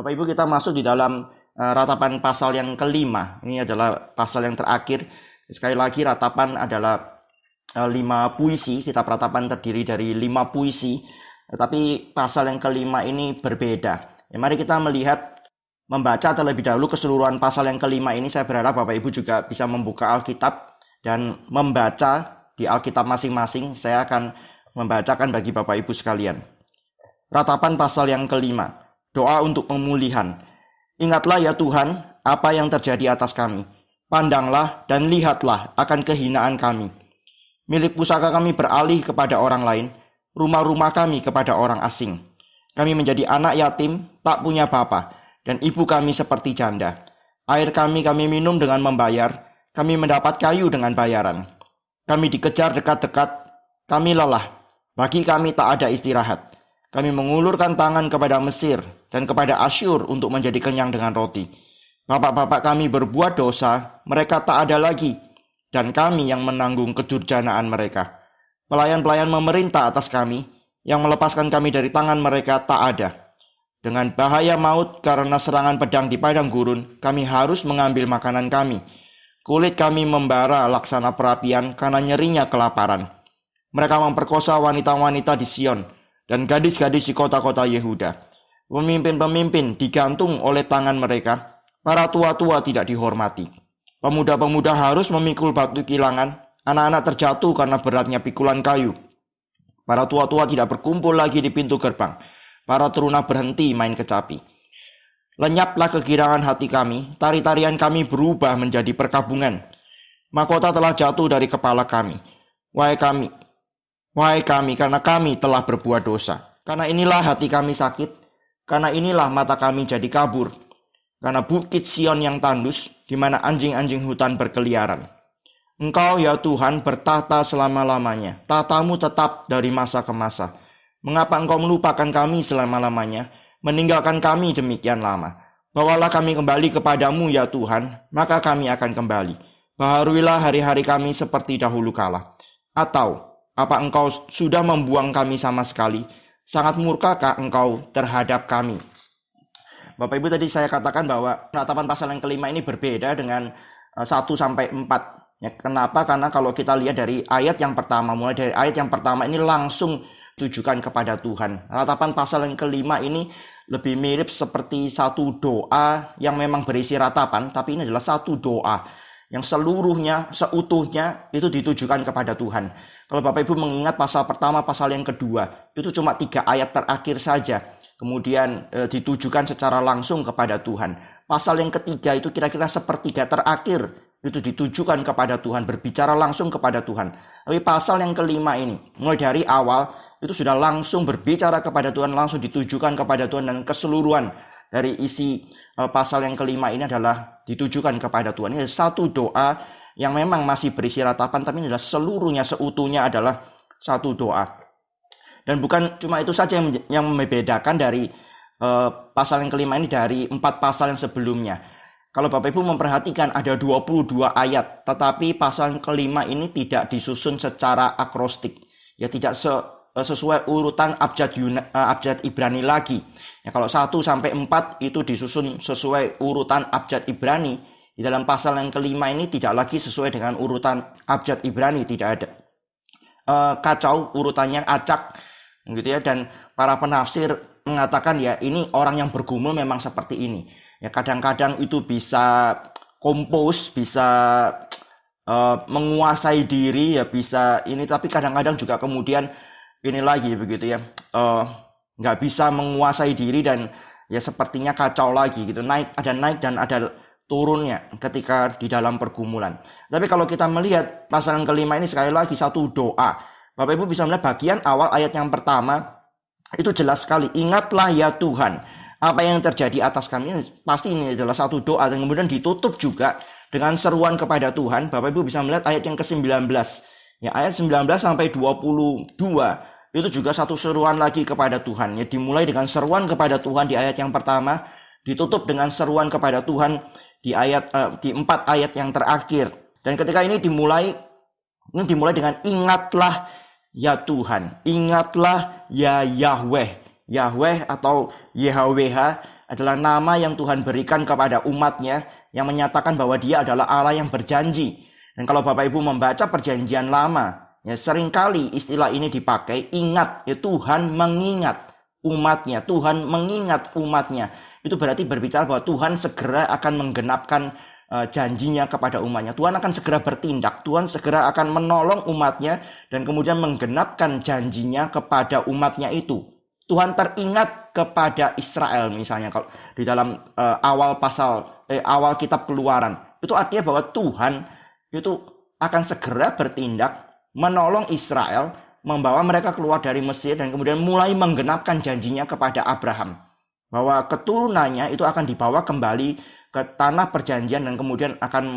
Bapak Ibu, kita masuk di dalam ratapan pasal yang kelima. Ini adalah pasal yang terakhir. Sekali lagi, ratapan adalah 5 puisi. Kitab ratapan terdiri dari 5 puisi. Tetapi pasal yang kelima ini berbeda. Ya, mari kita membaca terlebih dahulu keseluruhan pasal yang kelima ini. Saya berharap Bapak Ibu juga bisa membuka Alkitab dan membaca di Alkitab masing-masing. Saya akan membacakan bagi Bapak Ibu sekalian. Ratapan pasal yang kelima. Doa untuk pemulihan. Ingatlah ya Tuhan, apa yang terjadi atas kami. Pandanglah dan lihatlah akan kehinaan kami. Milik pusaka kami beralih kepada orang lain, rumah-rumah kami kepada orang asing. Kami menjadi anak yatim, tak punya bapa, dan ibu kami seperti janda. Air kami minum dengan membayar, kami mendapat kayu dengan bayaran. Kami dikejar dekat-dekat, kami lelah, bagi kami tak ada istirahat. Kami mengulurkan tangan kepada Mesir dan kepada Asyur untuk menjadi kenyang dengan roti. Bapak-bapak kami berbuat dosa, mereka tak ada lagi, dan kami yang menanggung kedurjanaan mereka. Pelayan-pelayan memerintah atas kami, yang melepaskan kami dari tangan mereka tak ada. Dengan bahaya maut karena serangan pedang di padang gurun, kami harus mengambil makanan kami. Kulit kami membara laksana perapian karena nyerinya kelaparan. Mereka memperkosa wanita-wanita di Sion, dan gadis-gadis di kota-kota Yehuda. Pemimpin-pemimpin digantung oleh tangan mereka, para tua-tua tidak dihormati. Pemuda-pemuda harus memikul batu kilangan, anak-anak terjatuh karena beratnya pikulan kayu. Para tua-tua tidak berkumpul lagi di pintu gerbang, para teruna berhenti main kecapi. Lenyaplah kegirangan hati kami, tari-tarian kami berubah menjadi perkabungan. Mahkota telah jatuh dari kepala kami. Wahai kami, karena kami telah berbuat dosa. Karena inilah hati kami sakit, karena inilah mata kami jadi kabur. Karena bukit Sion yang tandus, di mana anjing-anjing hutan berkeliaran. Engkau ya Tuhan bertahta selama-lamanya, tatamu tetap dari masa ke masa. Mengapa engkau melupakan kami selama-lamanya, meninggalkan kami demikian lama? Bawalah kami kembali kepadamu ya Tuhan, maka kami akan kembali. Baharuilah hari-hari kami seperti dahulu kala. Atau apa engkau sudah membuang kami sama sekali? Sangat murkakah engkau terhadap kami? Bapak Ibu, tadi saya katakan bahwa ratapan pasal yang kelima ini berbeda dengan 1-4. Ya, kenapa? Karena kalau kita lihat dari ayat yang pertama, mulai dari ayat yang pertama ini langsung tujukan kepada Tuhan. Ratapan pasal yang kelima ini lebih mirip seperti satu doa yang memang berisi ratapan, tapi ini adalah satu doa yang seluruhnya, seutuhnya itu ditujukan kepada Tuhan. Kalau Bapak Ibu mengingat pasal pertama, pasal yang kedua, itu cuma 3 ayat terakhir saja. Kemudian ditujukan secara langsung kepada Tuhan. Pasal yang ketiga itu kira-kira sepertiga terakhir, itu ditujukan kepada Tuhan, berbicara langsung kepada Tuhan. Tapi pasal yang kelima ini, mulai dari awal, itu sudah langsung berbicara kepada Tuhan, langsung ditujukan kepada Tuhan, dan keseluruhan dari isi pasal yang kelima ini adalah ditujukan kepada Tuhan. Ini satu doa yang memang masih berisi ratapan, tapi ini adalah seluruhnya, seutuhnya adalah satu doa. Dan bukan cuma itu saja yang membedakan dari pasal yang kelima ini dari 4 pasal yang sebelumnya. Kalau Bapak Ibu memperhatikan ada 22 ayat, tetapi pasal yang kelima ini tidak disusun secara akrostik. Ya, tidak sesuai urutan abjad Ibrani lagi. Ya, kalau 1-4 itu disusun sesuai urutan abjad Ibrani. Di dalam pasal yang kelima ini tidak lagi sesuai dengan urutan abjad Ibrani, tidak ada. Kacau, urutannya acak, gitu ya. Dan para penafsir mengatakan ya ini orang yang bergumul memang seperti ini. Ya, kadang-kadang itu bisa kompos, bisa menguasai diri, ya bisa ini, tapi kadang-kadang juga kemudian ini lagi begitu ya, nggak bisa menguasai diri dan ya sepertinya kacau lagi gitu, naik dan ada turunnya ketika di dalam pergumulan. Tapi kalau kita melihat pasal yang kelima ini sekali lagi satu doa. Bapak Ibu bisa melihat bagian awal ayat yang pertama itu jelas sekali. Ingatlah ya Tuhan, apa yang terjadi atas kami. Pasti ini adalah satu doa, dan kemudian ditutup juga dengan seruan kepada Tuhan. Bapak Ibu bisa melihat ayat yang ke-19. Ya, ayat 19 sampai 22 itu juga satu seruan lagi kepada Tuhan. Ya, dimulai dengan seruan kepada Tuhan di ayat yang pertama, ditutup dengan seruan kepada Tuhan di 4 ayat yang terakhir. Dan ketika ini dimulai dengan ingatlah ya Tuhan, ingatlah ya Yahweh. Yahweh atau YHWH adalah nama yang Tuhan berikan kepada umatnya yang menyatakan bahwa dia adalah Allah yang berjanji. Dan kalau Bapak Ibu membaca perjanjian lama, ya seringkali istilah ini dipakai, ingat, ya Tuhan mengingat umatnya, Tuhan mengingat umatnya. Itu berarti berbicara bahwa Tuhan segera akan menggenapkan janjinya kepada umatnya. Tuhan akan segera bertindak, Tuhan segera akan menolong umatnya dan kemudian menggenapkan janjinya kepada umatnya itu. Tuhan teringat kepada Israel misalnya kalau di dalam awal kitab Keluaran. Itu artinya bahwa Tuhan itu akan segera bertindak menolong Israel, membawa mereka keluar dari Mesir dan kemudian mulai menggenapkan janjinya kepada Abraham. Bahwa keturunannya itu akan dibawa kembali ke tanah perjanjian dan kemudian akan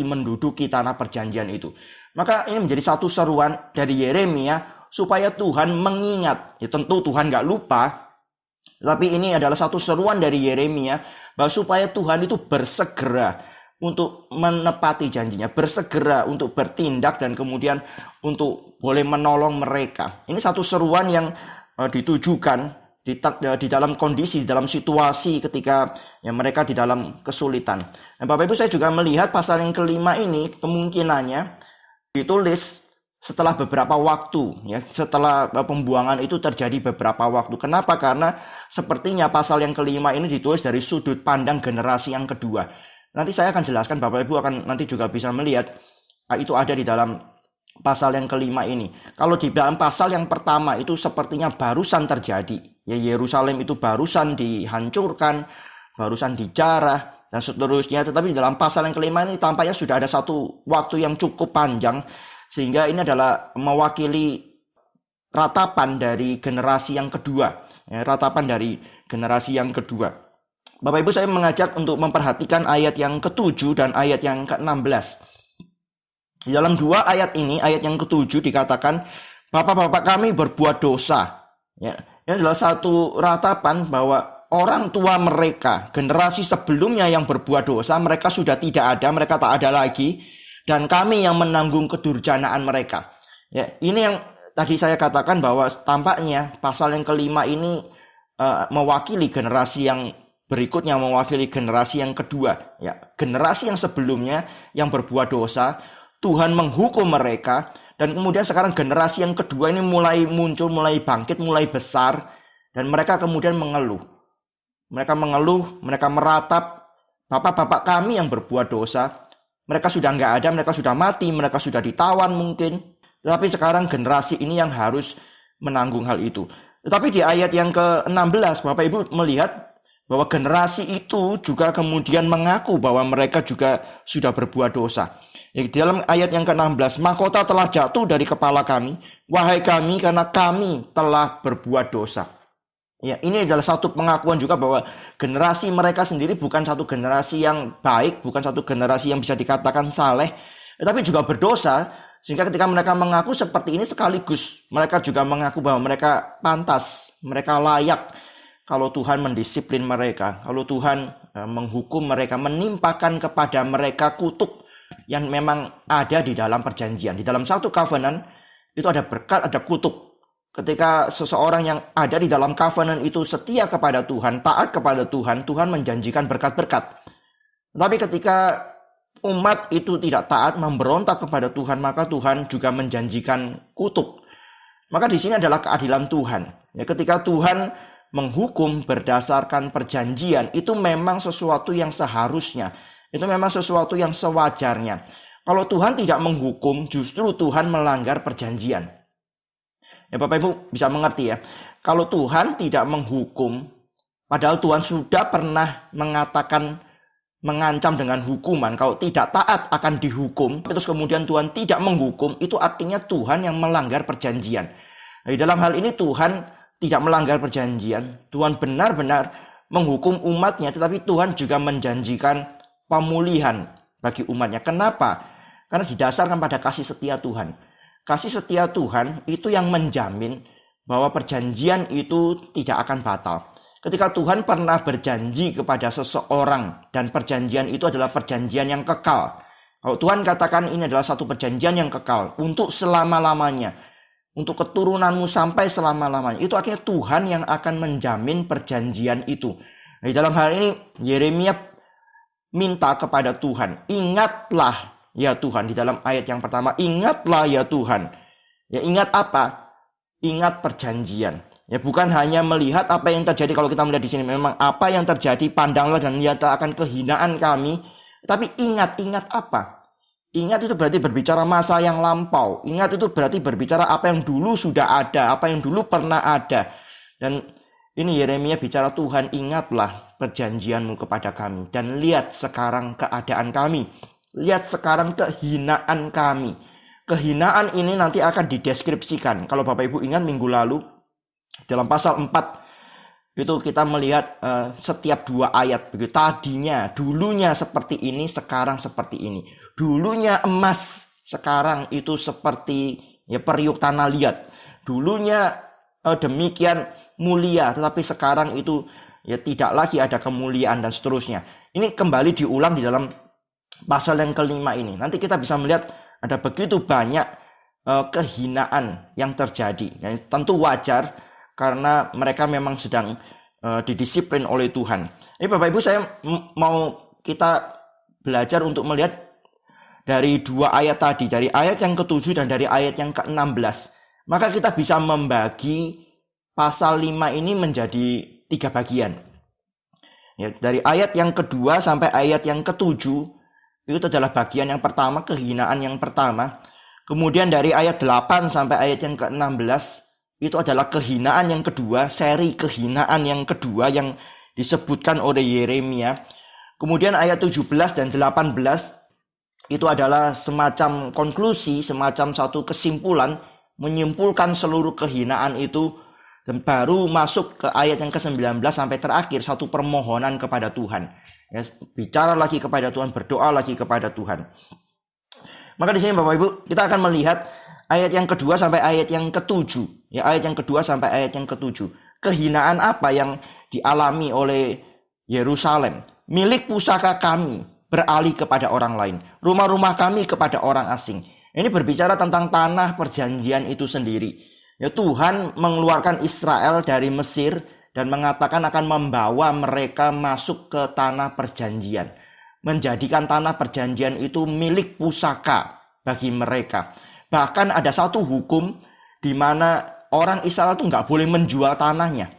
menduduki tanah perjanjian itu. Maka ini menjadi satu seruan dari Yeremia supaya Tuhan mengingat. Ya, tentu Tuhan gak lupa, tapi ini adalah satu seruan dari Yeremia bahwa supaya Tuhan itu bersegera untuk menepati janjinya, bersegera untuk bertindak dan kemudian untuk boleh menolong mereka. Ini satu seruan yang ditujukan di dalam kondisi, di dalam situasi ketika ya, mereka di dalam kesulitan. Dan Bapak Ibu, saya juga melihat pasal yang kelima ini kemungkinannya ditulis setelah beberapa waktu, ya, setelah pembuangan itu terjadi beberapa waktu. Kenapa? Karena sepertinya pasal yang kelima ini ditulis dari sudut pandang generasi yang kedua. Nanti saya akan jelaskan, Bapak Ibu akan nanti juga bisa melihat itu ada di dalam pasal yang kelima ini. Kalau di dalam pasal yang pertama itu sepertinya barusan terjadi, ya Yerusalem itu barusan dihancurkan, barusan dijarah dan seterusnya. Tetapi di dalam pasal yang kelima ini tampaknya sudah ada satu waktu yang cukup panjang. Sehingga ini adalah mewakili ratapan dari generasi yang kedua. Ya, ratapan dari generasi yang kedua. Bapak Ibu, saya mengajak untuk memperhatikan ayat yang ke-7 dan ayat yang ke-16. Di dalam dua ayat ini, ayat yang ke-7 dikatakan, Bapak-bapak kami berbuat dosa. Ya, ini adalah satu ratapan bahwa orang tua mereka, generasi sebelumnya yang berbuat dosa, mereka sudah tidak ada, mereka tak ada lagi. Dan kami yang menanggung kedurjanaan mereka. Ya, ini yang tadi saya katakan bahwa tampaknya pasal yang kelima ini mewakili generasi yang berikutnya, mewakili generasi yang kedua. Ya, generasi yang sebelumnya yang berbuat dosa, Tuhan menghukum mereka. Dan kemudian sekarang generasi yang kedua ini mulai muncul, mulai bangkit, mulai besar. Dan mereka kemudian mengeluh. Mereka mengeluh, mereka meratap, Bapak-bapak kami yang berbuat dosa. Mereka sudah nggak ada, mereka sudah mati, mereka sudah ditawan mungkin. Tetapi sekarang generasi ini yang harus menanggung hal itu. Tetapi di ayat yang ke-16, Bapak Ibu melihat bahwa generasi itu juga kemudian mengaku bahwa mereka juga sudah berbuat dosa. Di dalam ayat yang ke-16, mahkota telah jatuh dari kepala kami, wahai kami, karena kami telah berbuat dosa. Ya, ini adalah satu pengakuan juga bahwa generasi mereka sendiri bukan satu generasi yang baik, bukan satu generasi yang bisa dikatakan saleh, tetapi juga berdosa. Sehingga ketika mereka mengaku seperti ini sekaligus mereka juga mengaku bahwa mereka pantas, mereka layak kalau Tuhan mendisiplin mereka, kalau Tuhan menghukum mereka, menimpakan kepada mereka kutuk yang memang ada di dalam perjanjian. Di dalam satu covenant itu ada berkat, ada kutuk. Ketika seseorang yang ada di dalam covenant itu setia kepada Tuhan, taat kepada Tuhan, Tuhan menjanjikan berkat-berkat. Tapi ketika umat itu tidak taat, memberontak kepada Tuhan, maka Tuhan juga menjanjikan kutuk. Maka di sini adalah keadilan Tuhan. Ya, ketika Tuhan menghukum berdasarkan perjanjian, itu memang sesuatu yang seharusnya. Itu memang sesuatu yang sewajarnya. Kalau Tuhan tidak menghukum, justru Tuhan melanggar perjanjian. Ya, Bapak Ibu bisa mengerti ya. Kalau Tuhan tidak menghukum, padahal Tuhan sudah pernah mengatakan, mengancam dengan hukuman, kalau tidak taat akan dihukum, terus kemudian Tuhan tidak menghukum, itu artinya Tuhan yang melanggar perjanjian. Nah, dalam hal ini Tuhan tidak melanggar perjanjian, Tuhan benar-benar menghukum umatnya, tetapi Tuhan juga menjanjikan pemulihan bagi umatnya. Kenapa? Karena didasarkan pada kasih setia Tuhan. Kasih setia Tuhan itu yang menjamin bahwa perjanjian itu tidak akan batal. Ketika Tuhan pernah berjanji kepada seseorang dan perjanjian itu adalah perjanjian yang kekal. Kalau Tuhan katakan ini adalah satu perjanjian yang kekal untuk selama-lamanya, untuk keturunanmu sampai selama-lamanya, itu artinya Tuhan yang akan menjamin perjanjian itu. Di dalam hal ini Yeremia minta kepada Tuhan, ingatlah ya Tuhan. Di dalam ayat yang pertama, ingatlah ya Tuhan. Ya, ingat apa? Ingat perjanjian. Ya, bukan hanya melihat apa yang terjadi. Kalau kita melihat di sini memang apa yang terjadi, pandanglah dan lihatlah akan kehinaan kami. Tapi ingat apa? Ingat itu berarti berbicara masa yang lampau. Ingat itu berarti berbicara apa yang dulu sudah ada, apa yang dulu pernah ada. Dan ini Yeremia bicara, Tuhan ingatlah perjanjianmu kepada kami. Dan lihat sekarang keadaan kami. Lihat sekarang kehinaan kami. Kehinaan ini nanti akan dideskripsikan. Kalau Bapak Ibu ingat minggu lalu, dalam pasal 4, itu kita melihat setiap 2 ayat. Begitu. Tadinya, dulunya seperti ini, sekarang seperti ini. Dulunya emas, sekarang itu seperti ya periuk tanah liat. Dulunya demikian mulia, tetapi sekarang itu ya tidak lagi ada kemuliaan dan seterusnya. Ini kembali diulang di dalam pasal yang kelima ini. Nanti kita bisa melihat ada begitu banyak kehinaan yang terjadi. Dan tentu wajar karena mereka memang sedang didisiplin oleh Tuhan. Ini Bapak Ibu, saya mau kita belajar untuk melihat dari 2 ayat tadi, dari ayat yang ke-7 dan dari ayat yang ke-16. Maka kita bisa membagi pasal 5 ini menjadi 3 bagian. Ya, dari ayat yang kedua sampai ayat yang ke-7 itu adalah bagian yang pertama, kehinaan yang pertama. Kemudian dari ayat 8 sampai ayat yang ke-16 itu adalah kehinaan yang kedua, seri kehinaan yang kedua yang disebutkan oleh Yeremia. Kemudian ayat 17 dan 18 itu adalah semacam konklusi, semacam satu kesimpulan, menyimpulkan seluruh kehinaan itu, dan baru masuk ke ayat yang ke-19 sampai terakhir satu permohonan kepada Tuhan. Ya, bicara lagi kepada Tuhan, berdoa lagi kepada Tuhan. Maka di sini Bapak Ibu, kita akan melihat ayat yang kedua sampai ayat yang ke-7. Ya, ayat yang kedua sampai ayat yang ke-7. Kehinaan apa yang dialami oleh Yerusalem? Milik pusaka kami beralih kepada orang lain. Rumah-rumah kami kepada orang asing. Ini berbicara tentang tanah perjanjian itu sendiri. Ya, Tuhan mengeluarkan Israel dari Mesir dan mengatakan akan membawa mereka masuk ke tanah perjanjian. Menjadikan tanah perjanjian itu milik pusaka bagi mereka. Bahkan ada satu hukum di mana orang Israel itu nggak boleh menjual tanahnya.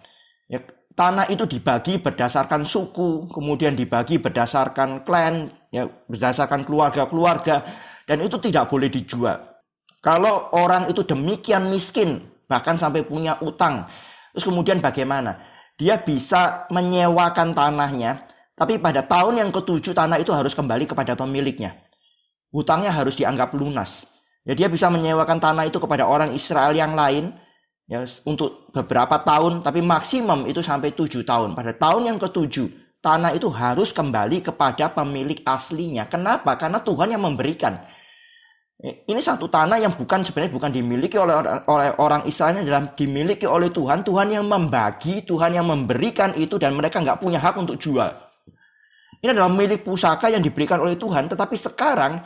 Ya, tanah itu dibagi berdasarkan suku, kemudian dibagi berdasarkan klan, ya, berdasarkan keluarga-keluarga, dan itu tidak boleh dijual. Kalau orang itu demikian miskin, bahkan sampai punya utang, terus kemudian bagaimana? Dia bisa menyewakan tanahnya, tapi pada tahun yang ke-7 tanah itu harus kembali kepada pemiliknya. Hutangnya harus dianggap lunas. Ya, dia bisa menyewakan tanah itu kepada orang Israel yang lain ya, untuk beberapa tahun, tapi maksimum itu sampai 7 tahun. Pada tahun yang ke-7, tanah itu harus kembali kepada pemilik aslinya. Kenapa? Karena Tuhan yang memberikan. Ini satu tanah yang sebenarnya bukan dimiliki oleh orang Israel, dalam dimiliki oleh Tuhan. Tuhan yang membagi, Tuhan yang memberikan itu, dan mereka nggak punya hak untuk jual. Ini adalah milik pusaka yang diberikan oleh Tuhan, tetapi sekarang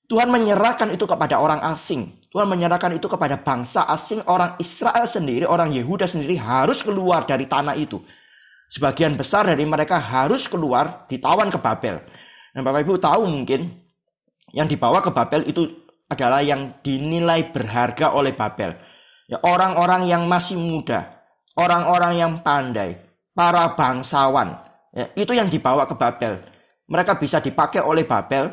Tuhan menyerahkan itu kepada orang asing. Tuhan menyerahkan itu kepada bangsa asing. Orang Israel sendiri, orang Yehuda sendiri harus keluar dari tanah itu. Sebagian besar dari mereka harus keluar, ditawan ke Babel. Dan Bapak Ibu tahu mungkin yang dibawa ke Babel itu adalah yang dinilai berharga oleh Babel. Ya, orang-orang yang masih muda, orang-orang yang pandai, para bangsawan, ya, itu yang dibawa ke Babel. Mereka bisa dipakai oleh Babel.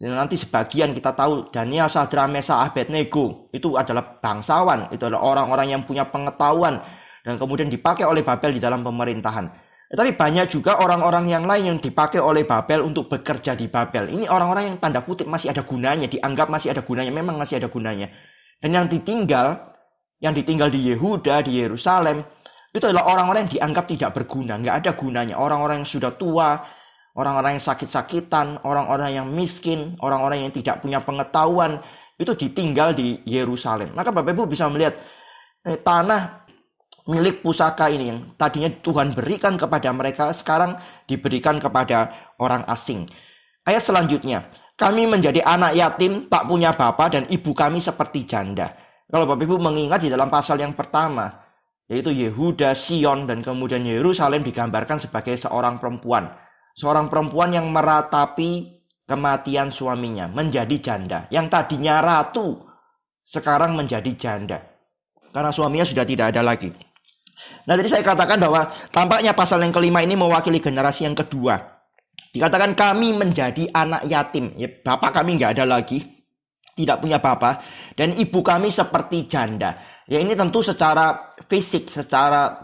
Dan nanti sebagian kita tahu Daniel, Sadra, Mesa, Abednego itu adalah bangsawan, itu adalah orang-orang yang punya pengetahuan dan kemudian dipakai oleh Babel di dalam pemerintahan. Tapi banyak juga orang-orang yang lain yang dipakai oleh Babel untuk bekerja di Babel. Ini orang-orang yang tanda kutip masih ada gunanya, dianggap masih ada gunanya, memang masih ada gunanya. Dan yang ditinggal di Yehuda, di Yerusalem, itu adalah orang-orang yang dianggap tidak berguna, nggak ada gunanya. Orang-orang yang sudah tua, orang-orang yang sakit-sakitan, orang-orang yang miskin, orang-orang yang tidak punya pengetahuan, itu ditinggal di Yerusalem. Maka Bapak Ibu bisa melihat tanah milik pusaka ini yang tadinya Tuhan berikan kepada mereka, sekarang diberikan kepada orang asing. Ayat selanjutnya, kami menjadi anak yatim, tak punya bapa, dan ibu kami seperti janda. Kalau Bapak Ibu mengingat di dalam pasal yang pertama, yaitu Yehuda, Sion, dan kemudian Yerusalem digambarkan sebagai seorang perempuan. Seorang perempuan yang meratapi kematian suaminya, menjadi janda. Yang tadinya ratu, sekarang menjadi janda. Karena suaminya sudah tidak ada lagi. Nah, tadi saya katakan bahwa tampaknya pasal yang kelima ini mewakili generasi yang kedua. Dikatakan kami menjadi anak yatim. Ya, bapak kami nggak ada lagi, tidak punya bapak. Dan ibu kami seperti janda. Ya, ini tentu secara fisik, secara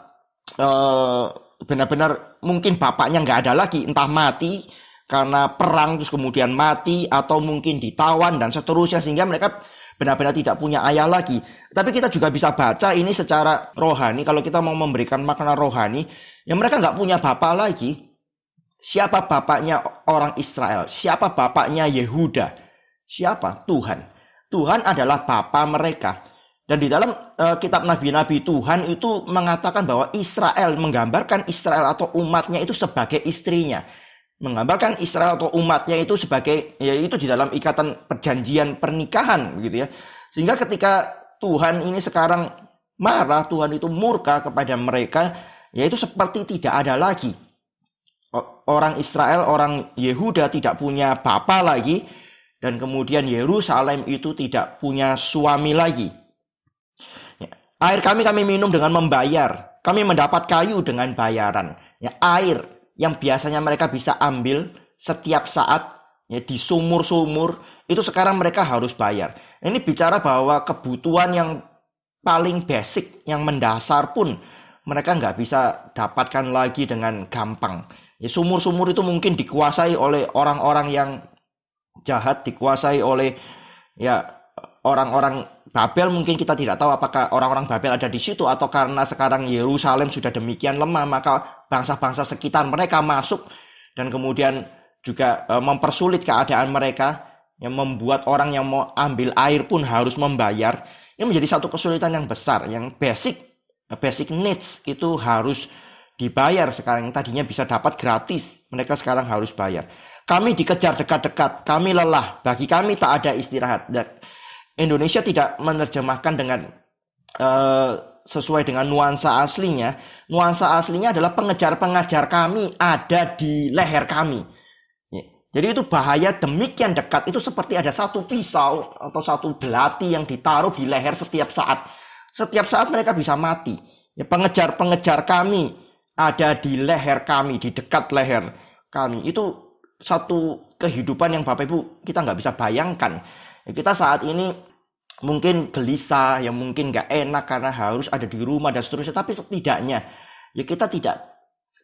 benar-benar mungkin bapaknya nggak ada lagi. Entah mati karena perang terus kemudian mati, atau mungkin ditawan dan seterusnya, sehingga mereka benar-benar tidak punya ayah lagi. Tapi kita juga bisa baca ini secara rohani. Kalau kita mau memberikan makna rohani, ya mereka nggak punya bapak lagi. Siapa bapaknya orang Israel? Siapa bapaknya Yehuda? Siapa? Tuhan. Tuhan adalah bapa mereka. Dan di dalam kitab nabi-nabi Tuhan itu mengatakan bahwa Israel, menggambarkan Israel atau umatnya itu sebagai istrinya. Menggambarkan Israel atau umatnya itu sebagai, yaitu di dalam ikatan perjanjian pernikahan, begitu ya. Sehingga ketika Tuhan ini sekarang marah, Tuhan itu murka kepada mereka, yaitu seperti tidak ada lagi. Orang Israel, orang Yehuda tidak punya bapa lagi, dan kemudian Yerusalem itu tidak punya suami lagi. Air kami minum dengan membayar, kami mendapat kayu dengan bayaran. Ya, air yang biasanya mereka bisa ambil setiap saat ya, di sumur-sumur, itu sekarang mereka harus bayar. Ini bicara bahwa kebutuhan yang paling basic, yang mendasar pun mereka nggak bisa dapatkan lagi dengan gampang. Ya, sumur-sumur itu mungkin dikuasai oleh orang-orang yang jahat, dikuasai oleh ya orang-orang Babel. Mungkin kita tidak tahu apakah orang-orang Babel ada di situ, atau karena sekarang Yerusalem sudah demikian lemah, maka bangsa-bangsa sekitar mereka masuk dan kemudian juga mempersulit keadaan mereka, yang membuat orang yang mau ambil air pun harus membayar. Ini menjadi satu kesulitan yang besar, yang basic needs itu harus dibayar sekarang. Yang tadinya bisa dapat gratis, mereka sekarang harus bayar. Kami dikejar dekat-dekat, kami lelah, bagi kami tak ada istirahat. Indonesia tidak menerjemahkan dengan sesuai dengan nuansa aslinya. Nuansa aslinya adalah pengejar-pengajar kami ada di leher kami. Jadi itu bahaya demikian dekat, itu seperti ada satu pisau atau satu belati yang ditaruh di leher setiap saat. Setiap saat mereka bisa mati. Ya, pengejar-pengejar kami ada di leher kami, di dekat leher kami. Itu satu kehidupan yang Bapak Ibu kita nggak bisa bayangkan. Ya, kita saat ini mungkin gelisah, ya mungkin nggak enak karena harus ada di rumah dan seterusnya. Tapi setidaknya ya kita tidak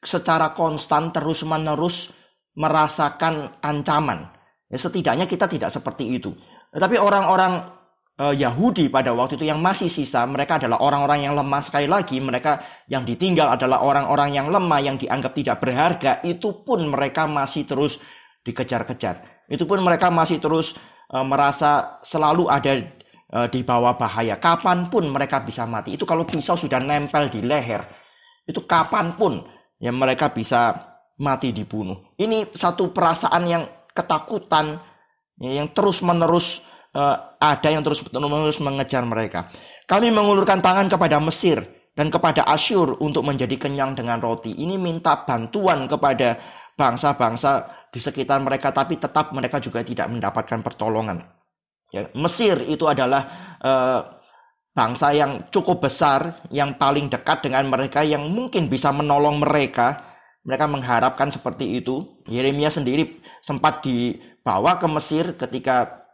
secara konstan terus-menerus merasakan ancaman. Ya, setidaknya kita tidak seperti itu. Tapi orang-orang Yahudi pada waktu itu yang masih sisa, mereka adalah orang-orang yang lemah. Sekali lagi, mereka yang ditinggal adalah orang-orang yang lemah, yang dianggap tidak berharga. Itu pun mereka masih terus dikejar-kejar. Itu pun mereka masih terus merasa selalu ada di bawah bahaya. Kapanpun mereka bisa mati. Itu kalau pisau sudah nempel di leher, itu kapanpun ya mereka bisa mati dibunuh. Ini satu perasaan yang ketakutan ya, yang terus-menerus ada, yang terus-menerus mengejar mereka. Kami mengulurkan tangan kepada Mesir dan kepada Asyur untuk menjadi kenyang dengan roti. Ini minta bantuan kepada bangsa-bangsa di sekitar mereka, tapi tetap mereka juga tidak mendapatkan pertolongan. Ya, Mesir itu adalah bangsa yang cukup besar, yang paling dekat dengan mereka, yang mungkin bisa menolong mereka. Mereka mengharapkan seperti itu. Yeremia sendiri sempat dibawa ke Mesir ketika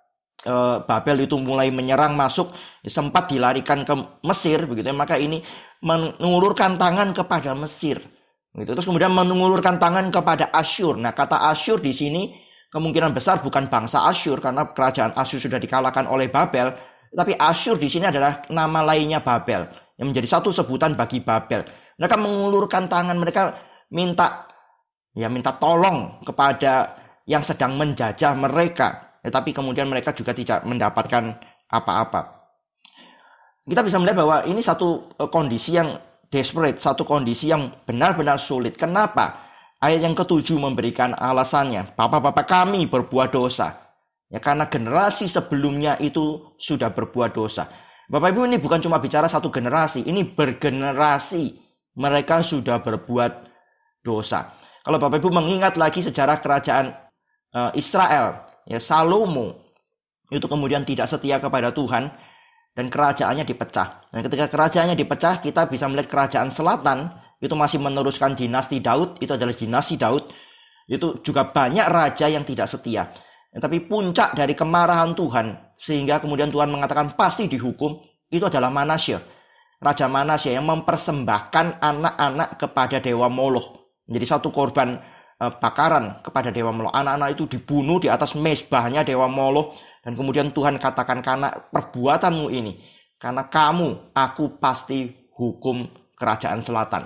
Babel itu mulai menyerang masuk, sempat dilarikan ke Mesir, begitu. Maka ini mengulurkan tangan kepada Mesir, begitu. Terus kemudian mengulurkan tangan kepada Asyur. Nah, kata Asyur di sini kemungkinan besar bukan bangsa Asyur, karena kerajaan Asyur sudah dikalahkan oleh Babel. Tapi Asyur di sini adalah nama lainnya Babel, yang menjadi satu sebutan bagi Babel. Mereka mengulurkan tangan, mereka minta tolong kepada yang sedang menjajah mereka. Tapi kemudian mereka juga tidak mendapatkan apa-apa. Kita bisa melihat bahwa ini satu kondisi yang desperate, satu kondisi yang benar-benar sulit. Kenapa? Ayat yang ke-7 memberikan alasannya. Bapak-bapak kami berbuat dosa. Ya, karena generasi sebelumnya itu sudah berbuat dosa. Bapak Ibu, ini bukan cuma bicara satu generasi, ini bergenerasi mereka sudah berbuat dosa. Kalau Bapak Ibu mengingat lagi sejarah kerajaan Israel, ya Salomo itu kemudian tidak setia kepada Tuhan dan kerajaannya dipecah. Dan ketika kerajaannya dipecah, kita bisa melihat kerajaan selatan itu masih meneruskan dinasti Daud, itu adalah dinasti Daud. Itu juga banyak raja yang tidak setia. Tapi puncak dari kemarahan Tuhan, sehingga kemudian Tuhan mengatakan pasti dihukum, itu adalah Manasye. Raja Manasye yang mempersembahkan anak-anak kepada dewa Moloch. Menjadi satu korban bakaran kepada dewa Moloch. Anak-anak itu dibunuh di atas mezbahnya dewa Moloch. Dan kemudian Tuhan katakan, karena perbuatanmu ini, karena kamu, aku pasti hukum kerajaan selatan.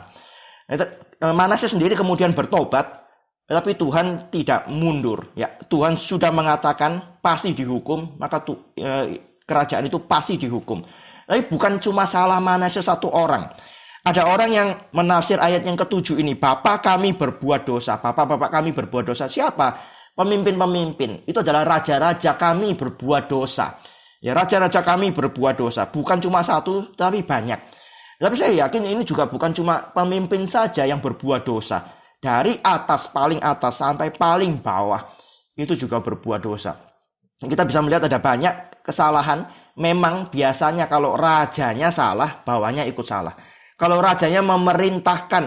Manasye sendiri kemudian bertobat. Tapi Tuhan tidak mundur. Ya, Tuhan sudah mengatakan pasti dihukum, maka kerajaan itu pasti dihukum. Tapi bukan cuma salah Manasye satu orang. Ada orang yang menafsir ayat yang ke-7 ini, Bapa kami berbuat dosa. Bapak-bapak kami berbuat dosa. Siapa? Pemimpin-pemimpin. Itu adalah raja-raja kami berbuat dosa. Ya, raja-raja kami berbuat dosa. Bukan cuma satu, tapi banyak. Tapi saya yakin ini juga bukan cuma pemimpin saja yang berbuat dosa. Dari atas, paling atas sampai paling bawah, itu juga berbuat dosa. Kita bisa melihat ada banyak kesalahan. Memang biasanya kalau rajanya salah, bawahnya ikut salah. Kalau rajanya memerintahkan,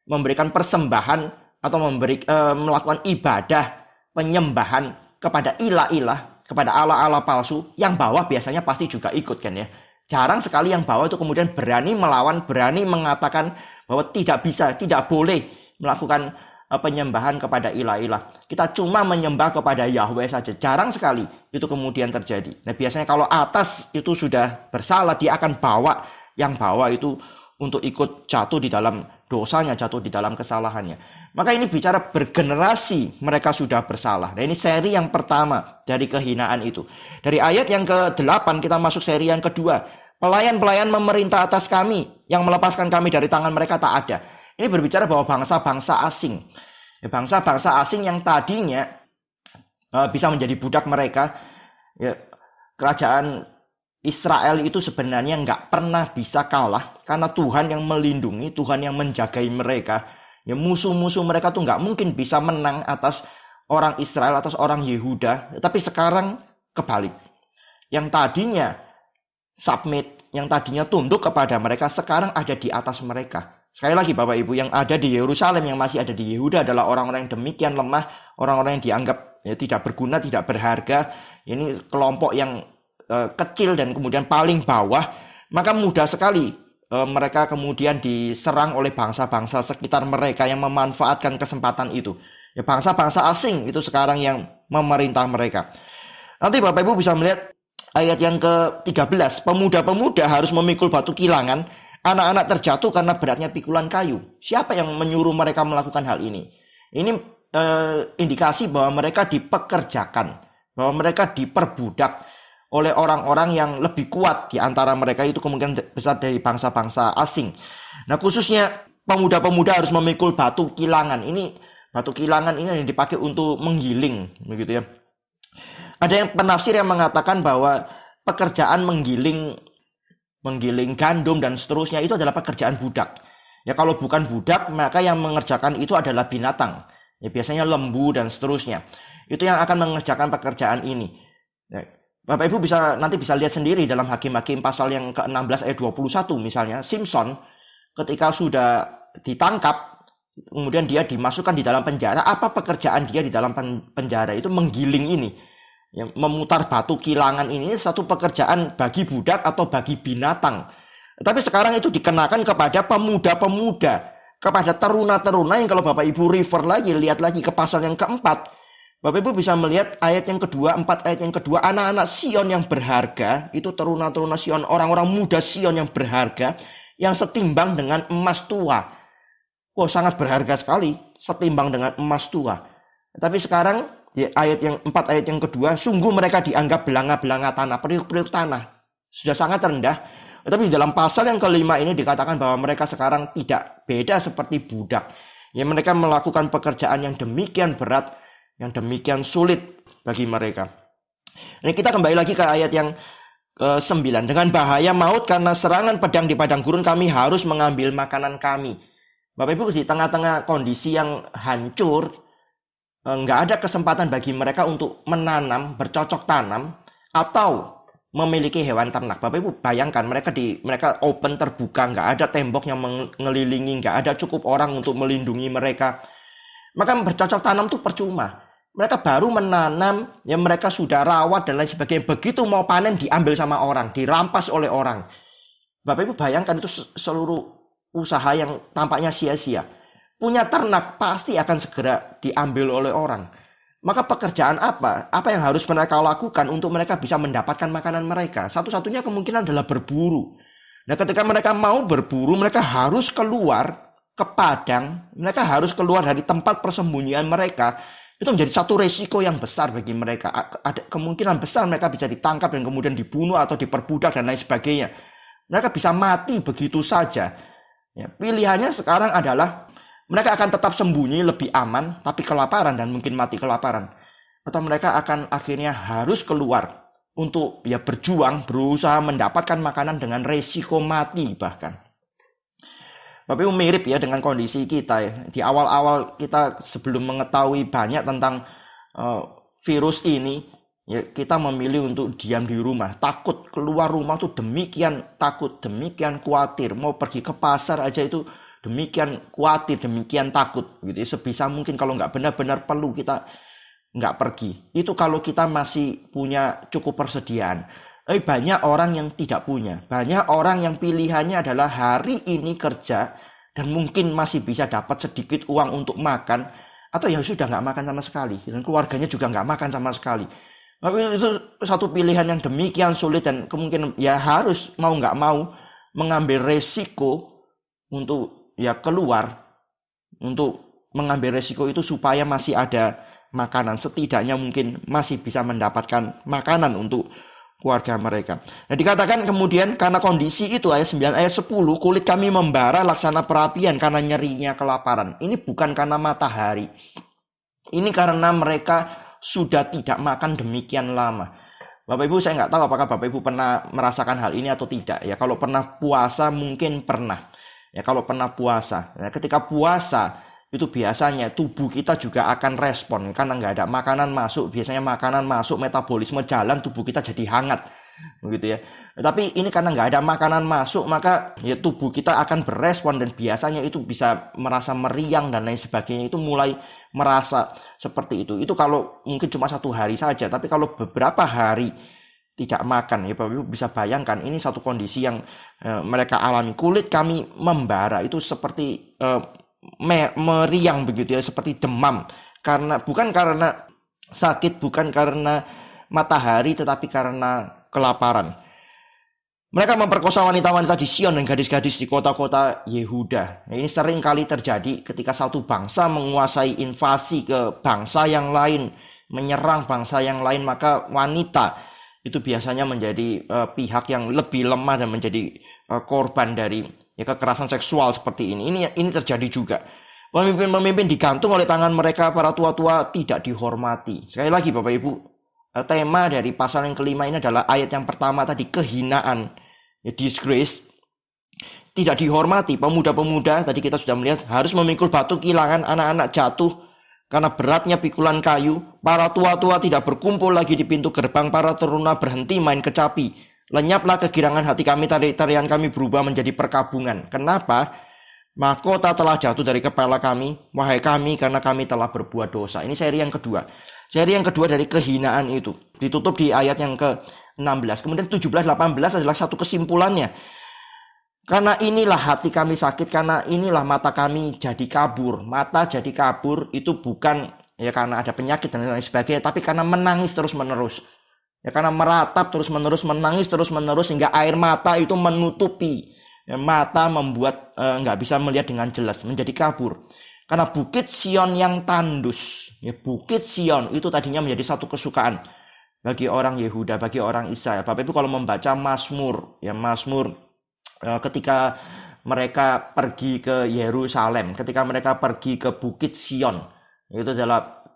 memberikan persembahan, atau melakukan ibadah, penyembahan kepada ilah-ilah, kepada Allah-Allah palsu, yang bawah biasanya pasti juga ikut kan ya. Jarang sekali yang bawah itu kemudian berani melawan, berani mengatakan bahwa tidak bisa, tidak boleh melakukan penyembahan kepada ilah-ilah. Kita cuma menyembah kepada Yahweh saja. Jarang sekali itu kemudian terjadi. Nah, biasanya kalau atas itu sudah bersalah, dia akan bawa yang bawah itu untuk ikut jatuh di dalam dosanya, jatuh di dalam kesalahannya. Maka ini bicara bergenerasi mereka sudah bersalah. Nah, ini seri yang pertama dari kehinaan itu. Dari ayat yang ke-8 kita masuk seri yang kedua. Pelayan-pelayan memerintah atas kami, yang melepaskan kami dari tangan mereka tak ada. Ini berbicara bahwa bangsa-bangsa asing. Ya, bangsa-bangsa asing yang tadinya bisa menjadi budak mereka. Ya, kerajaan Israel itu sebenarnya nggak pernah bisa kalah. Karena Tuhan yang melindungi, Tuhan yang menjagai mereka. Ya, musuh-musuh mereka tuh nggak mungkin bisa menang atas orang Israel, atas orang Yehuda. Tapi sekarang kebalik. Yang tadinya submit, yang tadinya tunduk kepada mereka, sekarang ada di atas mereka. Sekali lagi Bapak Ibu, yang ada di Yerusalem, yang masih ada di Yehuda adalah orang-orang yang demikian lemah, orang-orang yang dianggap tidak berguna, tidak berharga. Ini kelompok yang kecil dan kemudian paling bawah. Maka mudah sekali mereka kemudian diserang oleh bangsa-bangsa sekitar mereka yang memanfaatkan kesempatan itu. Ya, bangsa-bangsa asing itu sekarang yang memerintah mereka. Nanti Bapak Ibu bisa melihat ayat yang ke-13. Pemuda-pemuda harus memikul batu kilangan. Anak-anak terjatuh karena beratnya pikulan kayu. Siapa yang menyuruh mereka melakukan hal ini? Ini indikasi bahwa mereka dipekerjakan, bahwa mereka diperbudak oleh orang-orang yang lebih kuat di antara mereka, itu kemungkinan besar dari bangsa-bangsa asing. Nah, khususnya pemuda-pemuda harus memikul batu kilangan. Ini batu kilangan ini yang dipakai untuk menggiling, begitu ya. Ada yang penafsir yang mengatakan bahwa pekerjaan menggiling gandum dan seterusnya itu adalah pekerjaan budak. Ya, kalau bukan budak, maka yang mengerjakan itu adalah binatang. Ya, biasanya lembu dan seterusnya. Itu yang akan mengerjakan pekerjaan ini. Ya, Bapak Ibu nanti bisa lihat sendiri dalam Hakim-Hakim pasal yang ke-16 ayat 21 misalnya. Simpson ketika sudah ditangkap, kemudian dia dimasukkan di dalam penjara. Apa pekerjaan dia di dalam penjara? Itu menggiling ini. Ya, memutar batu kilangan ini satu pekerjaan bagi budak atau bagi binatang. Tapi sekarang itu dikenakan kepada pemuda-pemuda, kepada teruna-teruna yang kalau Bapak Ibu refer lagi, lihat lagi ke pasal yang keempat, Bapak Ibu bisa melihat ayat yang kedua, 4 ayat yang kedua, anak-anak Sion yang berharga, itu teruna-teruna Sion, orang-orang muda Sion yang berharga, yang setimbang dengan emas tua. Oh, sangat berharga sekali, setimbang dengan emas tua. Tapi sekarang di ayat yang 4 ayat yang kedua, sungguh mereka dianggap belanga-belanga tanah, periuk-periuk tanah. Sudah sangat rendah. Tapi dalam pasal yang kelima ini dikatakan bahwa mereka sekarang tidak beda seperti budak. Ya, mereka melakukan pekerjaan yang demikian berat, yang demikian sulit bagi mereka. Ini kita kembali lagi ke ayat yang ke-9, dengan bahaya maut karena serangan pedang di padang gurun kami harus mengambil makanan kami. Bapak Ibu, di tengah-tengah kondisi yang hancur, nggak ada kesempatan bagi mereka untuk menanam, bercocok tanam, atau memiliki hewan ternak. Bapak Ibu bayangkan, mereka open, terbuka, nggak ada tembok yang mengelilingi, nggak ada cukup orang untuk melindungi mereka. Maka bercocok tanam itu percuma. Mereka baru menanam, ya mereka sudah rawat dan lain sebagainya. Begitu mau panen diambil sama orang, dirampas oleh orang. Bapak Ibu bayangkan, itu seluruh usaha yang tampaknya sia-sia. Punya ternak pasti akan segera diambil oleh orang. Maka pekerjaan apa? Apa yang harus mereka lakukan untuk mereka bisa mendapatkan makanan mereka? Satu-satunya kemungkinan adalah berburu. Nah, ketika mereka mau berburu, mereka harus keluar ke padang. Mereka harus keluar dari tempat persembunyian mereka. Itu menjadi satu resiko yang besar bagi mereka. Ada kemungkinan besar mereka bisa ditangkap dan kemudian dibunuh atau diperbudak dan lain sebagainya. Mereka bisa mati begitu saja. Ya, pilihannya sekarang adalah mereka akan tetap sembunyi lebih aman, tapi kelaparan dan mungkin mati kelaparan. Atau mereka akan akhirnya harus keluar untuk ya berjuang, berusaha mendapatkan makanan dengan resiko mati bahkan. Tapi mirip ya dengan kondisi kita ya. Di awal-awal kita sebelum mengetahui banyak tentang virus ini, ya kita memilih untuk diam di rumah. Takut keluar rumah tuh demikian takut, demikian khawatir. Mau pergi ke pasar aja itu demikian khawatir, demikian takut. Gitu. Sebisa mungkin kalau nggak benar-benar perlu kita nggak pergi. Itu kalau kita masih punya cukup persediaan. Tapi banyak orang yang tidak punya. Banyak orang yang pilihannya adalah hari ini kerja dan mungkin masih bisa dapat sedikit uang untuk makan, atau yang sudah nggak makan sama sekali dan keluarganya juga nggak makan sama sekali. Tapi itu satu pilihan yang demikian sulit dan kemungkinan ya harus mau nggak mau mengambil resiko untuk ya keluar, untuk mengambil resiko itu supaya masih ada makanan, setidaknya mungkin masih bisa mendapatkan makanan untuk keluarga mereka. Nah, dikatakan kemudian karena kondisi itu ayat 9, ayat 10, kulit kami membara laksana perapian karena nyerinya kelaparan. Ini bukan karena matahari. Ini karena mereka sudah tidak makan demikian lama. Bapak Ibu, saya nggak tahu apakah Bapak Ibu pernah merasakan hal ini atau tidak. Ya, kalau pernah puasa mungkin pernah. Ya, kalau pernah puasa. Ya, ketika puasa itu biasanya tubuh kita juga akan respon karena nggak ada makanan masuk. Biasanya makanan masuk, metabolisme jalan, tubuh kita jadi hangat, begitu ya. Tapi ini karena nggak ada makanan masuk, maka ya tubuh kita akan berespon dan biasanya itu bisa merasa meriang dan lain sebagainya. Itu mulai merasa seperti itu. Itu kalau mungkin cuma 1 hari saja, tapi kalau beberapa hari tidak makan, ya Bapak Ibu bisa bayangkan ini satu kondisi yang mereka alami. Kulit kami membara, itu seperti meriang begitu ya, seperti demam, karena bukan karena sakit, bukan karena matahari, tetapi karena kelaparan. Mereka memperkosa wanita-wanita di Sion dan gadis-gadis di kota-kota Yehuda. Nah, ini sering kali terjadi ketika satu bangsa menguasai invasi ke bangsa yang lain, menyerang bangsa yang lain, maka wanita itu biasanya menjadi pihak yang lebih lemah dan menjadi korban dari ya kekerasan seksual seperti ini. Ini terjadi juga. Pemimpin-pemimpin digantung oleh tangan mereka, para tua-tua tidak dihormati. Sekali lagi Bapak Ibu, tema dari pasal yang kelima ini adalah ayat yang pertama tadi, kehinaan, ya, disgrace, tidak dihormati. Pemuda-pemuda tadi kita sudah melihat harus memikul batu kilangan, anak-anak jatuh karena beratnya pikulan kayu. Para tua-tua tidak berkumpul lagi di pintu gerbang, para teruna berhenti main kecapi. Lenyaplah kegirangan hati kami, tarian kami berubah menjadi perkabungan. Kenapa? Mahkota telah jatuh dari kepala kami, wahai kami, karena kami telah berbuat dosa. Ini seri yang kedua. Seri yang kedua dari kehinaan itu. Ditutup di ayat yang ke-16. Kemudian 17-18 adalah satu kesimpulannya. Karena inilah hati kami sakit, karena inilah mata kami jadi kabur. Mata jadi kabur itu bukan ya karena ada penyakit dan lain sebagainya, tapi karena menangis terus-menerus. Ya karena meratap terus-menerus, menangis terus-menerus sehingga air mata itu menutupi. Ya, mata membuat nggak bisa melihat dengan jelas, menjadi kabur. Karena bukit Sion yang tandus, ya bukit Sion itu tadinya menjadi satu kesukaan bagi orang Yehuda, bagi orang Israel. Bapak Ibu kalau membaca Mazmur, ya Mazmur ketika mereka pergi ke Yerusalem, ketika mereka pergi ke bukit Sion, itu adalah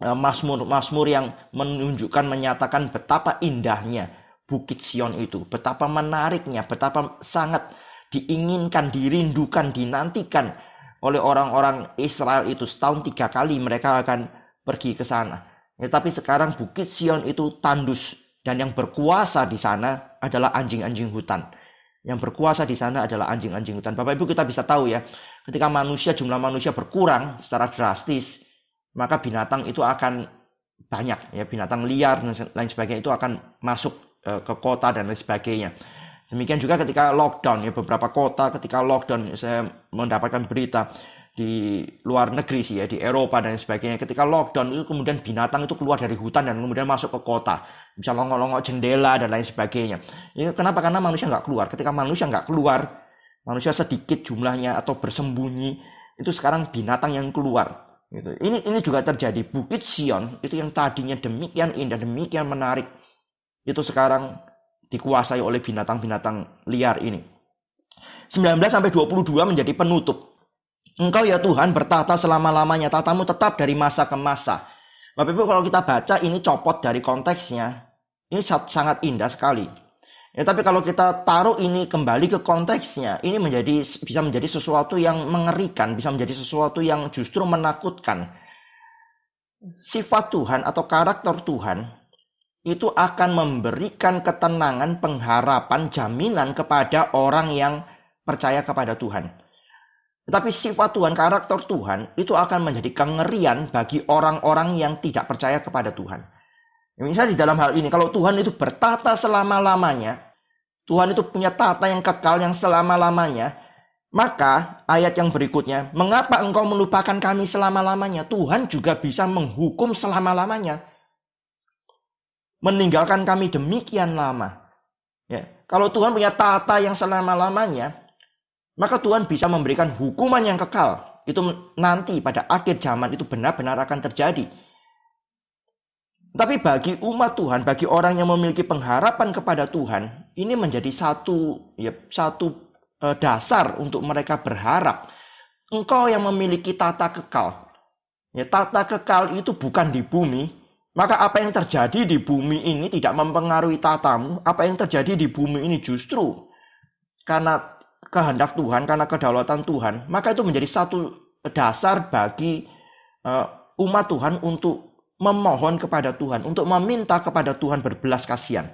Mazmur yang menunjukkan, menyatakan betapa indahnya Bukit Sion itu. Betapa menariknya, betapa sangat diinginkan, dirindukan, dinantikan oleh orang-orang Israel itu. Setahun 3 kali mereka akan pergi ke sana. Ya, tapi sekarang Bukit Sion itu tandus. Dan yang berkuasa di sana adalah anjing-anjing hutan. Yang berkuasa di sana adalah anjing-anjing hutan. Bapak Ibu, kita bisa tahu ya, ketika jumlah manusia berkurang secara drastis, maka binatang itu akan banyak. Ya, binatang liar dan lain sebagainya itu akan masuk ke kota dan lain sebagainya. Demikian juga ketika lockdown, ya, beberapa kota ketika lockdown, saya mendapatkan berita di luar negeri sih ya, di Eropa dan sebagainya. Ketika lockdown itu kemudian binatang itu keluar dari hutan dan kemudian masuk ke kota. Bisa longok-longok jendela dan lain sebagainya. Ini kenapa? Karena manusia nggak keluar. Ketika manusia nggak keluar, manusia sedikit jumlahnya atau bersembunyi, itu sekarang binatang yang keluar. Gitu. Ini juga terjadi. Bukit Sion itu yang tadinya demikian indah, demikian menarik, itu sekarang dikuasai oleh binatang-binatang liar ini. 19-22 menjadi penutup. Engkau ya Tuhan bertahta selama-lamanya, tahtamu tetap dari masa ke masa. Bapak Ibu, kalau kita baca ini copot dari konteksnya, ini sangat indah sekali. Ya, tapi kalau kita taruh ini kembali ke konteksnya, ini bisa menjadi sesuatu yang mengerikan, bisa menjadi sesuatu yang justru menakutkan. Sifat Tuhan atau karakter Tuhan itu akan memberikan ketenangan, pengharapan, jaminan kepada orang yang percaya kepada Tuhan. Tetapi sifat Tuhan, karakter Tuhan itu akan menjadi kengerian bagi orang-orang yang tidak percaya kepada Tuhan. Misalnya di dalam hal ini, kalau Tuhan itu bertata selama-lamanya, Tuhan itu punya tata yang kekal, yang selama-lamanya, maka ayat yang berikutnya, mengapa engkau melupakan kami selama-lamanya? Tuhan juga bisa menghukum selama-lamanya. Meninggalkan kami demikian lama. Ya, kalau Tuhan punya tata yang selama-lamanya, maka Tuhan bisa memberikan hukuman yang kekal. Itu nanti pada akhir zaman itu benar-benar akan terjadi. Tapi bagi umat Tuhan, bagi orang yang memiliki pengharapan kepada Tuhan, ini menjadi satu dasar untuk mereka berharap. Engkau yang memiliki tata kekal. Ya, tata kekal itu bukan di bumi. Maka apa yang terjadi di bumi ini tidak mempengaruhi tatamu. Apa yang terjadi di bumi ini justru karena kehendak Tuhan, karena kedaulatan Tuhan, maka itu menjadi satu dasar bagi umat Tuhan untuk memohon kepada Tuhan, untuk meminta kepada Tuhan berbelas kasihan.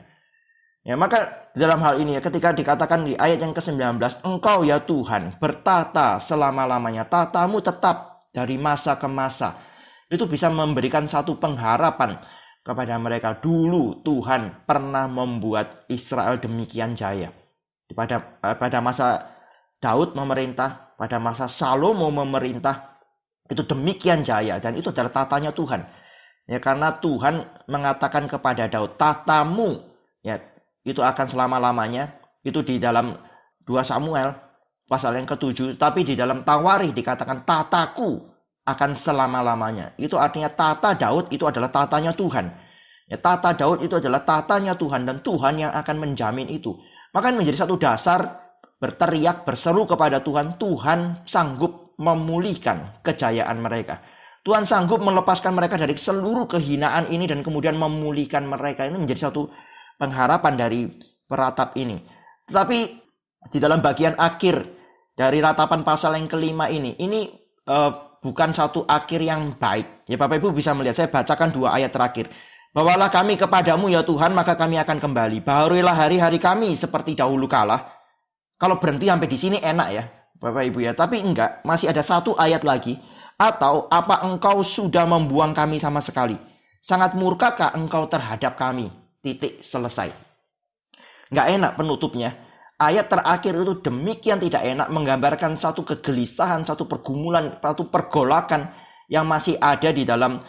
Ya, maka dalam hal ini ya, ketika dikatakan di ayat yang ke-19, engkau ya Tuhan bertata selama-lamanya, tatamu tetap dari masa ke masa. Itu bisa memberikan satu pengharapan kepada mereka. Dulu Tuhan pernah membuat Israel demikian jaya. Pada masa Daud memerintah, pada masa Salomo memerintah, itu demikian jaya dan itu adalah tatanya Tuhan. Ya, karena Tuhan mengatakan kepada Daud, tatamu ya itu akan selama-lamanya. Itu di dalam 2 Samuel pasal yang ke-7, tapi di dalam Tawarikh dikatakan tataku akan selama-lamanya. Itu artinya tata Daud itu adalah tatanya Tuhan. Ya, tata Daud itu adalah tatanya Tuhan dan Tuhan yang akan menjamin itu. Maka menjadi satu dasar berteriak, berseru kepada Tuhan. Tuhan sanggup memulihkan kejayaan mereka. Tuhan sanggup melepaskan mereka dari seluruh kehinaan ini dan kemudian memulihkan mereka. Ini menjadi satu pengharapan dari peratap ini. Tetapi di dalam bagian akhir dari ratapan pasal yang ke-5 ini bukan satu akhir yang baik. Ya, Bapak Ibu bisa melihat, saya bacakan 2 ayat terakhir. Bawalah kami kepadamu ya Tuhan, maka kami akan kembali. Baharuilah hari-hari kami seperti dahulu kala. Kalau berhenti sampai di sini enak ya, Bapak Ibu ya. Tapi enggak, masih ada 1 ayat lagi. Atau apa engkau sudah membuang kami sama sekali? Sangat murkakah engkau terhadap kami? Titik, selesai. Enggak enak penutupnya. Ayat terakhir itu demikian tidak enak, menggambarkan satu kegelisahan, satu pergumulan, satu pergolakan yang masih ada di dalam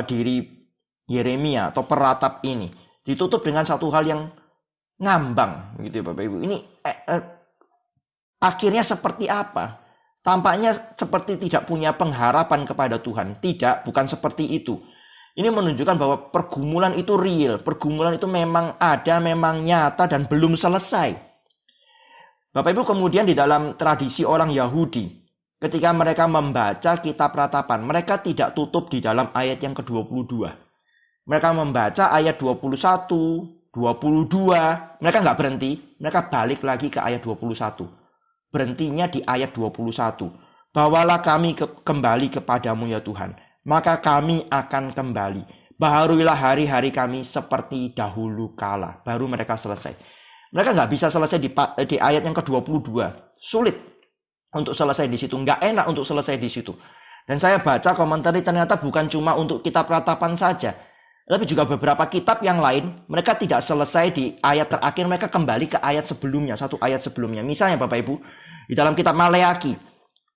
diri Yeremia atau peratap ini. Ditutup dengan satu hal yang ngambang gitu ya Bapak Ibu. Ini akhirnya seperti apa? Tampaknya seperti tidak punya pengharapan kepada Tuhan. Tidak, bukan seperti itu. Ini menunjukkan bahwa pergumulan itu real. Pergumulan itu memang ada, memang nyata dan belum selesai. Bapak Ibu, kemudian di dalam tradisi orang Yahudi, ketika mereka membaca kitab ratapan, mereka tidak tutup di dalam ayat yang ke-22. Mereka membaca ayat 21, 22, mereka nggak berhenti, mereka balik lagi ke ayat 21. Berhentinya di ayat 21. Bawalah kami kembali kepadamu ya Tuhan, maka kami akan kembali. Baharuilah hari-hari kami seperti dahulu kala. Baru mereka selesai. Mereka nggak bisa selesai di ayat yang ke-22. Sulit untuk selesai di situ. Nggak enak untuk selesai di situ. Dan saya baca komentar ternyata bukan cuma untuk kitab Ratapan saja. Tapi juga beberapa kitab yang lain, mereka tidak selesai di ayat terakhir, mereka kembali ke ayat sebelumnya, satu ayat sebelumnya. Misalnya Bapak Ibu, di dalam kitab Maleaki.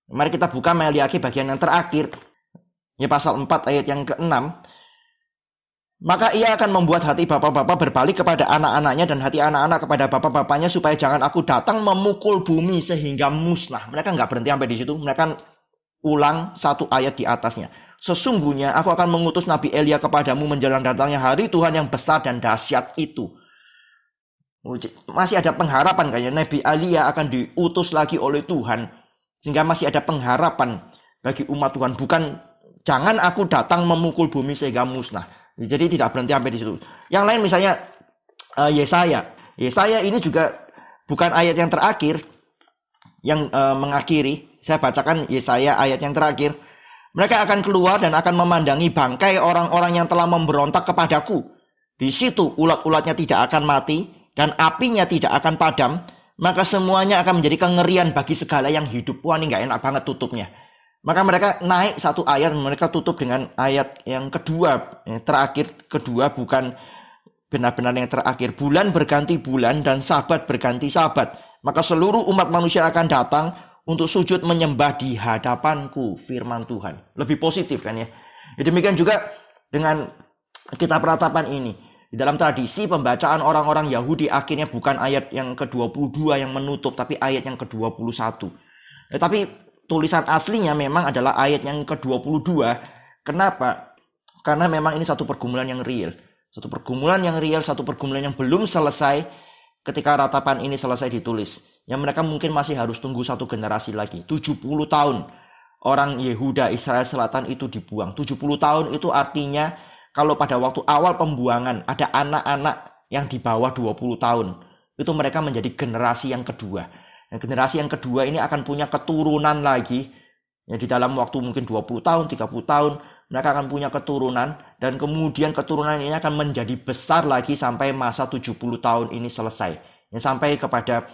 Mari kita buka Maleaki bagian yang terakhir. Ya pasal 4 ayat yang ke-6. Maka ia akan membuat hati bapak-bapak berbalik kepada anak-anaknya dan hati anak-anak kepada bapak-bapaknya supaya jangan aku datang memukul bumi sehingga musnah. Mereka nggak berhenti sampai di situ, mereka ulang satu ayat di atasnya. Sesungguhnya aku akan mengutus Nabi Elia kepadamu menjelang datangnya hari Tuhan yang besar dan dahsyat itu. Masih ada pengharapan kayaknya Nabi Elia akan diutus lagi oleh Tuhan. Sehingga masih ada pengharapan bagi umat Tuhan. Bukan jangan aku datang memukul bumi sehingga musnah. Jadi tidak berhenti sampai di situ. Yang lain misalnya Yesaya. Yesaya ini juga bukan ayat yang terakhir yang mengakhiri. Saya bacakan Yesaya ayat yang terakhir. Mereka akan keluar dan akan memandangi bangkai orang-orang yang telah memberontak kepadaku. Di situ ulat-ulatnya tidak akan mati dan apinya tidak akan padam. Maka semuanya akan menjadi kengerian bagi segala yang hidup. Wah, ini nggak enak banget tutupnya. Maka mereka naik satu ayat, mereka tutup dengan ayat yang kedua. Terakhir kedua bukan benar-benar yang terakhir. Bulan berganti bulan dan sabat berganti sabat. Maka seluruh umat manusia akan datang untuk sujud menyembah di hadapanku, firman Tuhan. Lebih positif kan ya. Demikian juga dengan kitab Ratapan ini. Di dalam tradisi pembacaan orang-orang Yahudi akhirnya bukan ayat yang ke-22 yang menutup, tapi ayat yang ke-21. Tapi tulisan aslinya memang adalah ayat yang ke-22. Kenapa? Karena memang ini satu pergumulan yang real. Satu pergumulan yang real, satu pergumulan yang belum selesai ketika Ratapan ini selesai ditulis. Yang mereka mungkin masih harus tunggu satu generasi lagi. 70 tahun orang Yehuda Israel Selatan itu dibuang. 70 tahun itu artinya kalau pada waktu awal pembuangan ada anak-anak yang di bawah 20 tahun. Itu mereka menjadi generasi yang kedua. Dan generasi yang kedua ini akan punya keturunan lagi. Ya, di dalam waktu mungkin 20 tahun, 30 tahun. Mereka akan punya keturunan. Dan kemudian keturunan ini akan menjadi besar lagi sampai masa 70 tahun ini selesai. Ya, sampai kepada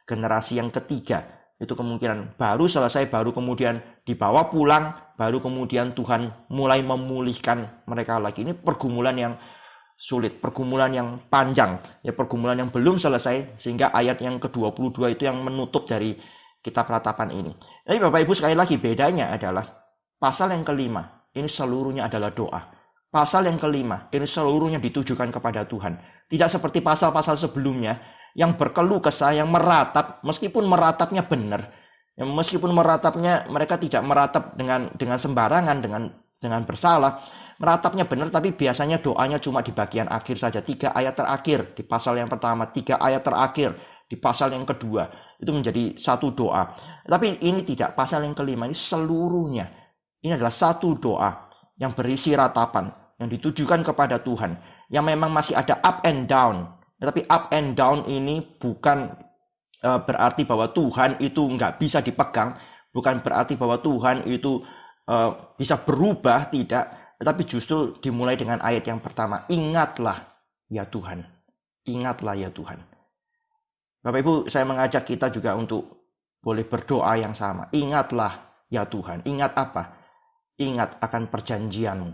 generasi yang ketiga, itu kemungkinan baru selesai, baru kemudian dibawa pulang, baru kemudian Tuhan mulai memulihkan mereka lagi. Ini pergumulan yang sulit, pergumulan yang panjang, ya pergumulan yang belum selesai, sehingga ayat yang ke-22 itu yang menutup dari kitab Ratapan ini. Tapi Bapak Ibu sekali lagi bedanya adalah pasal yang kelima, ini seluruhnya adalah doa. Pasal yang kelima, ini seluruhnya ditujukan kepada Tuhan. Tidak seperti pasal-pasal sebelumnya, yang berkeluh kesah, yang meratap, meskipun meratapnya benar, meskipun meratapnya mereka tidak meratap dengan sembarangan, dengan bersalah, meratapnya benar, tapi biasanya doanya cuma di bagian akhir saja. 3 ayat terakhir di pasal yang pertama, 3 ayat terakhir di pasal yang kedua, itu menjadi satu doa. Tapi ini tidak, pasal yang kelima ini seluruhnya, ini adalah satu doa yang berisi ratapan, yang ditujukan kepada Tuhan, yang memang masih ada up and down. Tapi up and down ini bukan berarti bahwa Tuhan itu nggak bisa dipegang, bukan berarti bahwa Tuhan itu bisa berubah, tidak. Tetapi justru dimulai dengan ayat yang pertama, ingatlah ya Tuhan, ingatlah ya Tuhan. Bapak Ibu, saya mengajak kita juga untuk boleh berdoa yang sama. Ingatlah ya Tuhan. Ingat apa? Ingat akan perjanjianmu.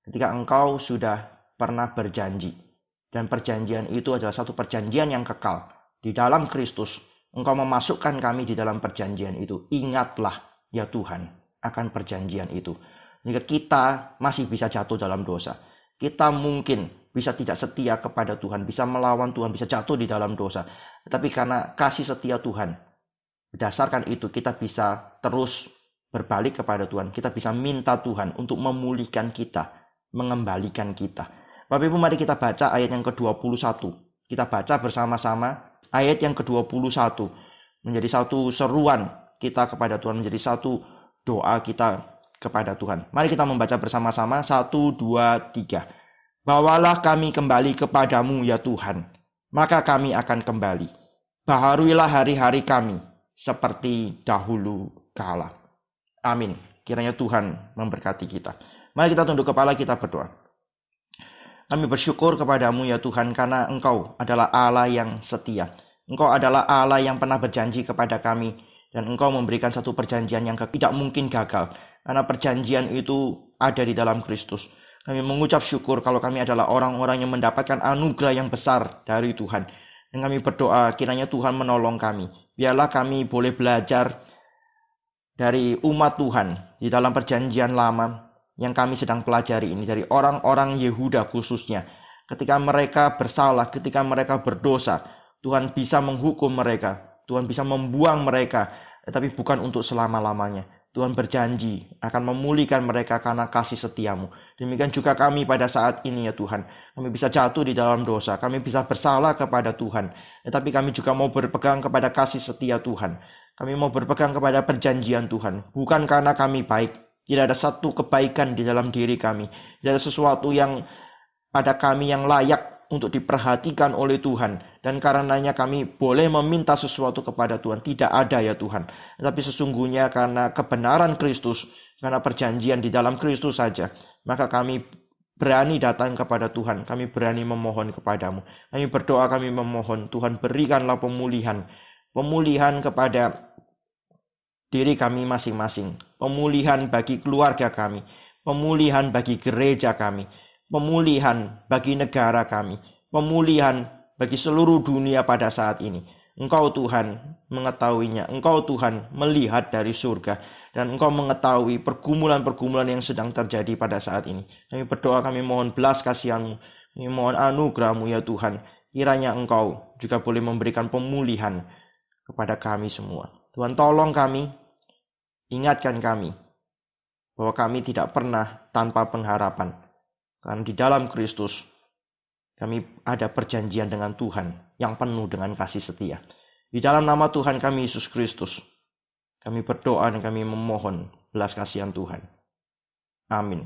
Ketika engkau sudah pernah berjanji. Dan perjanjian itu adalah satu perjanjian yang kekal. Di dalam Kristus, engkau memasukkan kami di dalam perjanjian itu. Ingatlah ya Tuhan akan perjanjian itu. Jika kita masih bisa jatuh dalam dosa. Kita mungkin bisa tidak setia kepada Tuhan. Bisa melawan Tuhan, bisa jatuh di dalam dosa. Tetapi karena kasih setia Tuhan. Berdasarkan itu kita bisa terus berbalik kepada Tuhan. Kita bisa minta Tuhan untuk memulihkan kita. Mengembalikan kita. Bapak Ibu, mari kita baca ayat yang ke-21. Kita baca bersama-sama ayat yang ke-21. Menjadi satu seruan kita kepada Tuhan. Menjadi satu doa kita kepada Tuhan. Mari kita membaca bersama-sama. 1, 2, 3. Bawalah kami kembali kepadamu ya Tuhan, maka kami akan kembali. Baharuilah hari-hari kami seperti dahulu kala. Amin. Kiranya Tuhan memberkati kita. Mari kita tunduk kepala, kita berdoa. Kami bersyukur kepadamu ya Tuhan, karena Engkau adalah Allah yang setia. Engkau adalah Allah yang pernah berjanji kepada kami, dan Engkau memberikan satu perjanjian yang tidak mungkin gagal, karena perjanjian itu ada di dalam Kristus. Kami mengucap syukur kalau kami adalah orang-orang yang mendapatkan anugerah yang besar dari Tuhan. Dan kami berdoa kiranya Tuhan menolong kami. Biarlah kami boleh belajar dari umat Tuhan di dalam perjanjian lama yang kami sedang pelajari ini, dari orang-orang Yehuda khususnya. Ketika mereka bersalah, ketika mereka berdosa, Tuhan bisa menghukum mereka, Tuhan bisa membuang mereka, tetapi bukan untuk selama-lamanya. Tuhan berjanji akan memulihkan mereka karena kasih setiamu. Demikian juga kami pada saat ini ya Tuhan. Kami bisa jatuh di dalam dosa, kami bisa bersalah kepada Tuhan. Tetapi kami juga mau berpegang kepada kasih setia Tuhan. Kami mau berpegang kepada perjanjian Tuhan. Bukan karena kami baik. Tidak ada satu kebaikan di dalam diri kami. Tidak ada sesuatu yang pada kami yang layak untuk diperhatikan oleh Tuhan, dan karenanya kami boleh meminta sesuatu kepada Tuhan. Tidak ada ya Tuhan, tapi sesungguhnya karena kebenaran Kristus, karena perjanjian di dalam Kristus saja, maka kami berani datang kepada Tuhan, kami berani memohon kepadamu. Kami berdoa, kami memohon Tuhan, berikanlah pemulihan kepada diri kami masing-masing, pemulihan bagi keluarga kami, pemulihan bagi gereja kami, pemulihan bagi negara kami, pemulihan bagi seluruh dunia pada saat ini. Engkau Tuhan mengetahuinya, Engkau Tuhan melihat dari surga, dan Engkau mengetahui pergumulan-pergumulan yang sedang terjadi pada saat ini. Kami berdoa, kami mohon belas kasihan-Mu, kami mohon anugerah-Mu ya Tuhan. Kiranya Engkau juga boleh memberikan pemulihan kepada kami semua. Tuhan, tolong kami, ingatkan kami bahwa kami tidak pernah tanpa pengharapan. Karena di dalam Kristus kami ada perjanjian dengan Tuhan yang penuh dengan kasih setia. Di dalam nama Tuhan kami Yesus Kristus, kami berdoa dan kami memohon belas kasihan Tuhan. Amin.